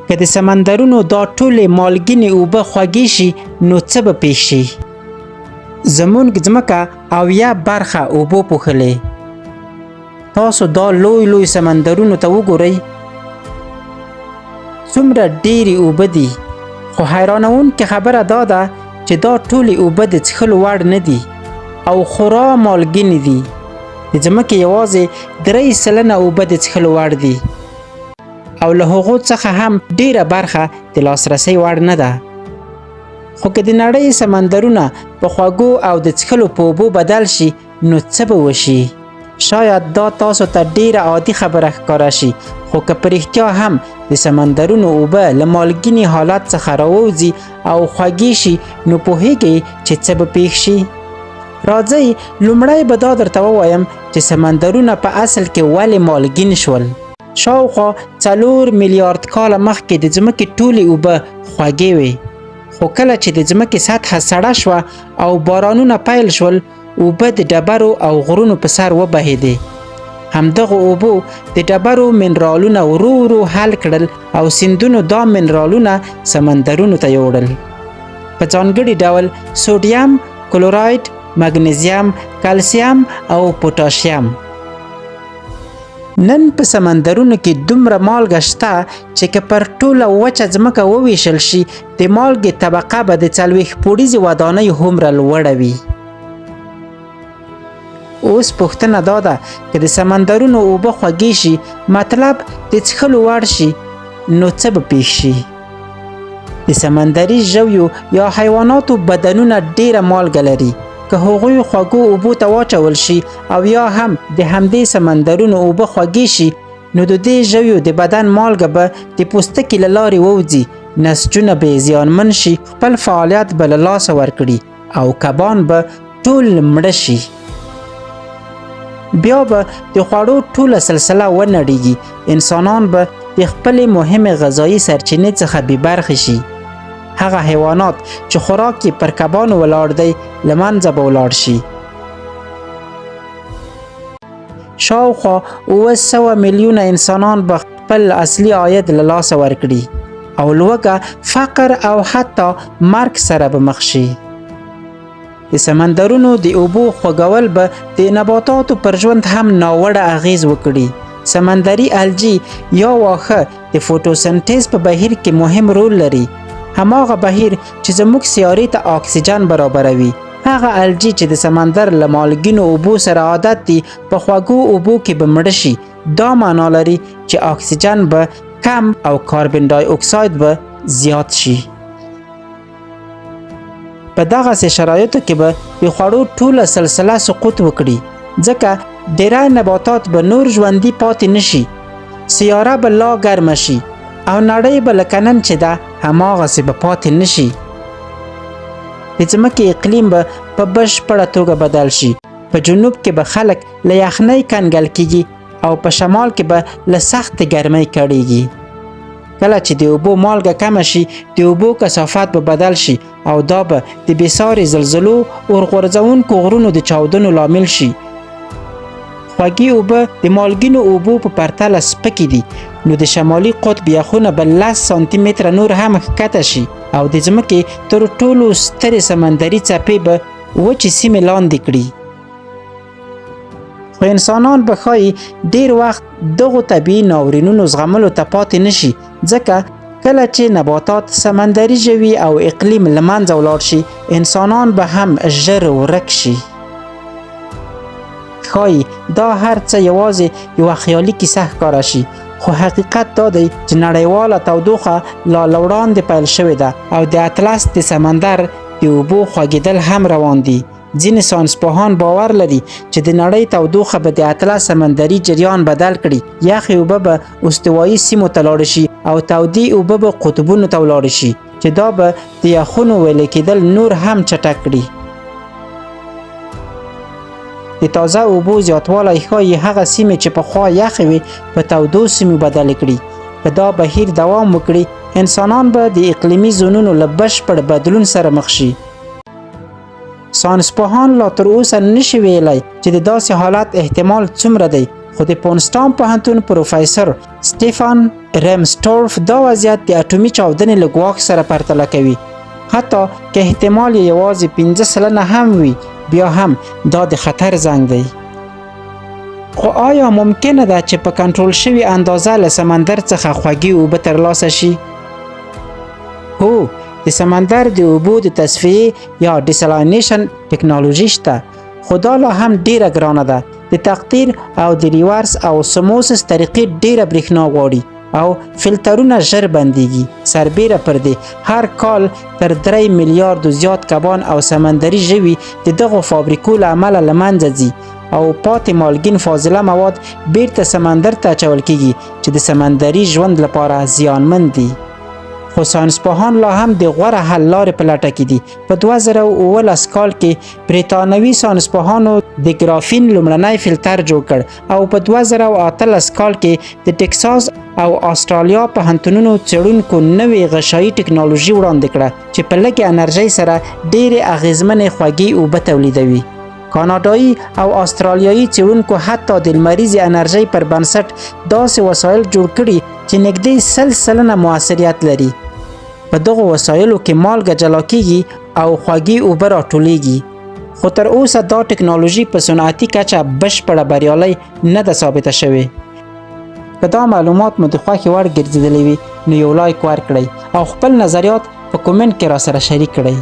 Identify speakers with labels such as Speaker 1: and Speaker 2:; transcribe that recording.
Speaker 1: که د سمندرونو دا ټولې مالګینې اوبه خوږې شي نو څه به پیښ شي؟ زمونږ ځمکه 80% اوبو پوښلې. تاسو دا لوی سمندرونو ته وګورئ، څومره ډېرې اوبه دي. خو حیرانوونکې خبره دا ده چې دا ټولې اوبه د څښلو وړ نه دي او خورا مالګینې دي. د ځمکې یوازې 3% اوبه د څښلو وړ دي او له هغو څخه هم ډیره برخه د لاسرسي وړ نه ده. خو که د نړۍ سمندرونه په خوږو او د څښلو په اوبو بدل شي نو څه به وشي؟ شاید دا تاسو ته ډیره عادي خبره ښکاره شي، خو که په رښتیا هم د سمندرونو اوبه له مالګینې حالت څخه راووځي او خوږې شي نو پوهیږئ چې څه به پیښ شي؟ راځئ لومړی به دا درته ووایم چې سمندرونه په اصل کې ولې مالګین شول. شاوخوا 4 میلیارد کاله مخکې د ځمکې ټولې اوبه خوږې وې، خو کله چې د ځمکې سطحه سړه شوه او بارانونه پیل شول، اوبه د ډبرو او غرونو په سر وبهېدې. همدغه اوبو د ډبرو منرالونه ورو ورو حل کړل او سیندونو دا منرالونه سمندرونو ته یوړل، په ځانګړي ډول سوډیم، کلوراید، مګنیزیم، کلسیم او پوټاشیم. نن په سمندرونو کې دومره مالګه شته چې که پر ټوله وچه ځمکه وویشل شي، د مالګې طبقه به د 40 پوړیزې ودانیو هومره لوړه وي. اوس پوښتنه دا ده که د سمندرونو اوبه خوږې شي، مطلب د څښلو وړ شي، نو څه به پیښ شي؟ د سمندري ژویو یا حیواناتو بدنونه ډیره مالګه لري. که هغوی خوږو اوبو ته واچول شي او یا هم د همدې سمندرونو اوبه خوږې شي، نو د دې ژویو د بدن مالګه به د پوستکي له لارې ووځي، نسجونه به یې زیانمن شي، خپل فعالیت به له لاسه ورکړي او کبان به ټول مړه شي. بیا به د خوړو ټوله سلسله ونړیږي، انسانان به د خپلې مهمې غذایي سرچینې څخه بې برخې شي. هغه حیوانات چې خوراک یې پر کبانو ولاړ دی له منځه به ولاړ شي. شاوخوا 700 میلیونه انسانان به خپل اصلي عاید له لاسه ورکړي او لوږه، فقر او حتی مرګ سره به مخ شي. د سمندرونو د اوبو خوږول به د نباتاتو پر ژوند هم ناوړه اغیز وکړي. سمندري الجی یا واښه د فوټوسنټیز په بهیر کې مهم رول لري. هماغه بهیر چې زموږ سیارې ته اکسیجن برابروي. هغه الجی چې د سمندر له مالګینو اوبو سره عادت دي په خوږو اوبو کې به مړه شي. دا معنا لري چې اکسیجن به کم او کاربن ډای اکساید به زیات شي. په دغسې شرایطو کې به د خوړو ټوله سلسله سقوط وکړي، ځکه ډیری نباتات به نور ژوندي پاتې نشي، سیاره به لا ګرمه شي او نړۍ به لکه نن چې ده هماغسې به پاتې نشي. د ځمکې اقلیم به په بشپړه توګه بدل شي. په جنوب کې به خلک له یخنۍ کنګل کیږي او په شمال کې به له سختې ګرمۍ کړیږي. کله چې د اوبو مالګه کمه شي، د اوبو کثافت به بدل شي او دا به د بېساري زلزلو، اورغورځونکو غرونو د چاودنو لامل شي. خوږې اوبه د مالګینو اوبو په پرتله سپکې دي، نو د شمالي قطب یخونه به 10 سانتي متره نور هم ښکته شي او د ځمکې تر ټولو سترې سمندري څپې به وچې سیمې لاندې کړي. خو انسانان به ښایي ډیر وخت دغو طبیعي ناورینونو زغملو ته پاتې نشي، ځکه کله چې نباتات، سمندري ژوي او اقلیم له منځه ولاړ شي، انسانان به هم ژر ورک شي. ښایي دا هر څه یوازې یوه خیالي کیسه ښکاره شي، خو حقیقت دا دی چې نړیواله تودوخه لا له وړاندې پیل شوې ده او د اطلس د سمندر د اوبو خوږېدل هم روان دي. ځینې ساینسپوهان باور لري چې د نړۍ تودوخه به د اطلس سمندري جریان بدل کړي. یخې اوبه به استوایي سیمو ته لاړې شي او تودې اوبه به قطبونو ته ولاړې شي، چې دا به د یخونو ویلې کېدل نور هم چټک کړي. د تازه اوبو زیاتوالی ښایي هغه سیمې چې پخوا یخې وي په تودو سیمو بدلې کړي. که دا بهیر دوام وکړي، انسانان به د اقلیمي زونونو له بشپړ بدلون سره مخ شي. ساینسپوهان لا تر اوسه نشي ویلی چې د داسې حالت احتمال څومره دی، خو د پونسټام پوهنتون پروفیسور سټیفان رمسټورف دا وضعیت د اټومي چاودنې له ګواښ سره پرتله کوي. حتی که احتمال یې یوازې 15 سلنه هم وي، بیا هم دا د خطر زنګ دی. خو آیا ممکنه ده چې په کنټرول شوي اندازه له سمندر څخه خوږې اوبه ترلاسه شي؟ هو، د سمندر د اوبو د تصفیې یا ډیسالینیشن ټکنالوژي شته، خو دا لا هم ډیره ګرانه ده. د تقطیر او د ریورس او سموسس طریقې ډیره برېښنا غواړي او فلټرونه ژر بندیږي. سربیره پر دې هر کال تر 3 میلیارډو زیات کبان او سمندري ژوي د دغو فابریکو له امله له منځه ځي او پاتې مالګین فاضله مواد بیرته سمندر ته اچول کیږي چې د سمندري ژوند لپاره زیانمن دي. خو ساینسپوهان لا هم د غوره حل لارې په لټه کې دي. په 2019 کال کې بریتانوي ساینسپوهانو د ګرافین لومړنی فلټر جوړ کړ او په 2018 کال کې د ټکساس او استرالیا پوهنتونونو څېړونکو نوې غشایي ټکنالوژي وړاندې کړه چې په لږې انرژۍ سره ډېرې اغېزمنې خوږې اوبه تولیدوي. کاناډایي او استرالیایي څېړونکو حتی د لمریزې انرژۍ پر بنسټ داسې وسایل جوړ کړي چې نږدې 100 سلنه موثریت لري. په دغو وسایلو کې مالګه جلا کیږي او خوږې اوبه راټولیږي. خو تر اوسه دا ټکنالوژي په صنعتي کچه بشپړه بریالۍ نه ده ثابته شوې. که دا معلومات مو د خوښې وړ ګرځېدلی وي نو یو لایک ورکړئ او خپل نظریات په کومنټ کې راسره شریک کړئ.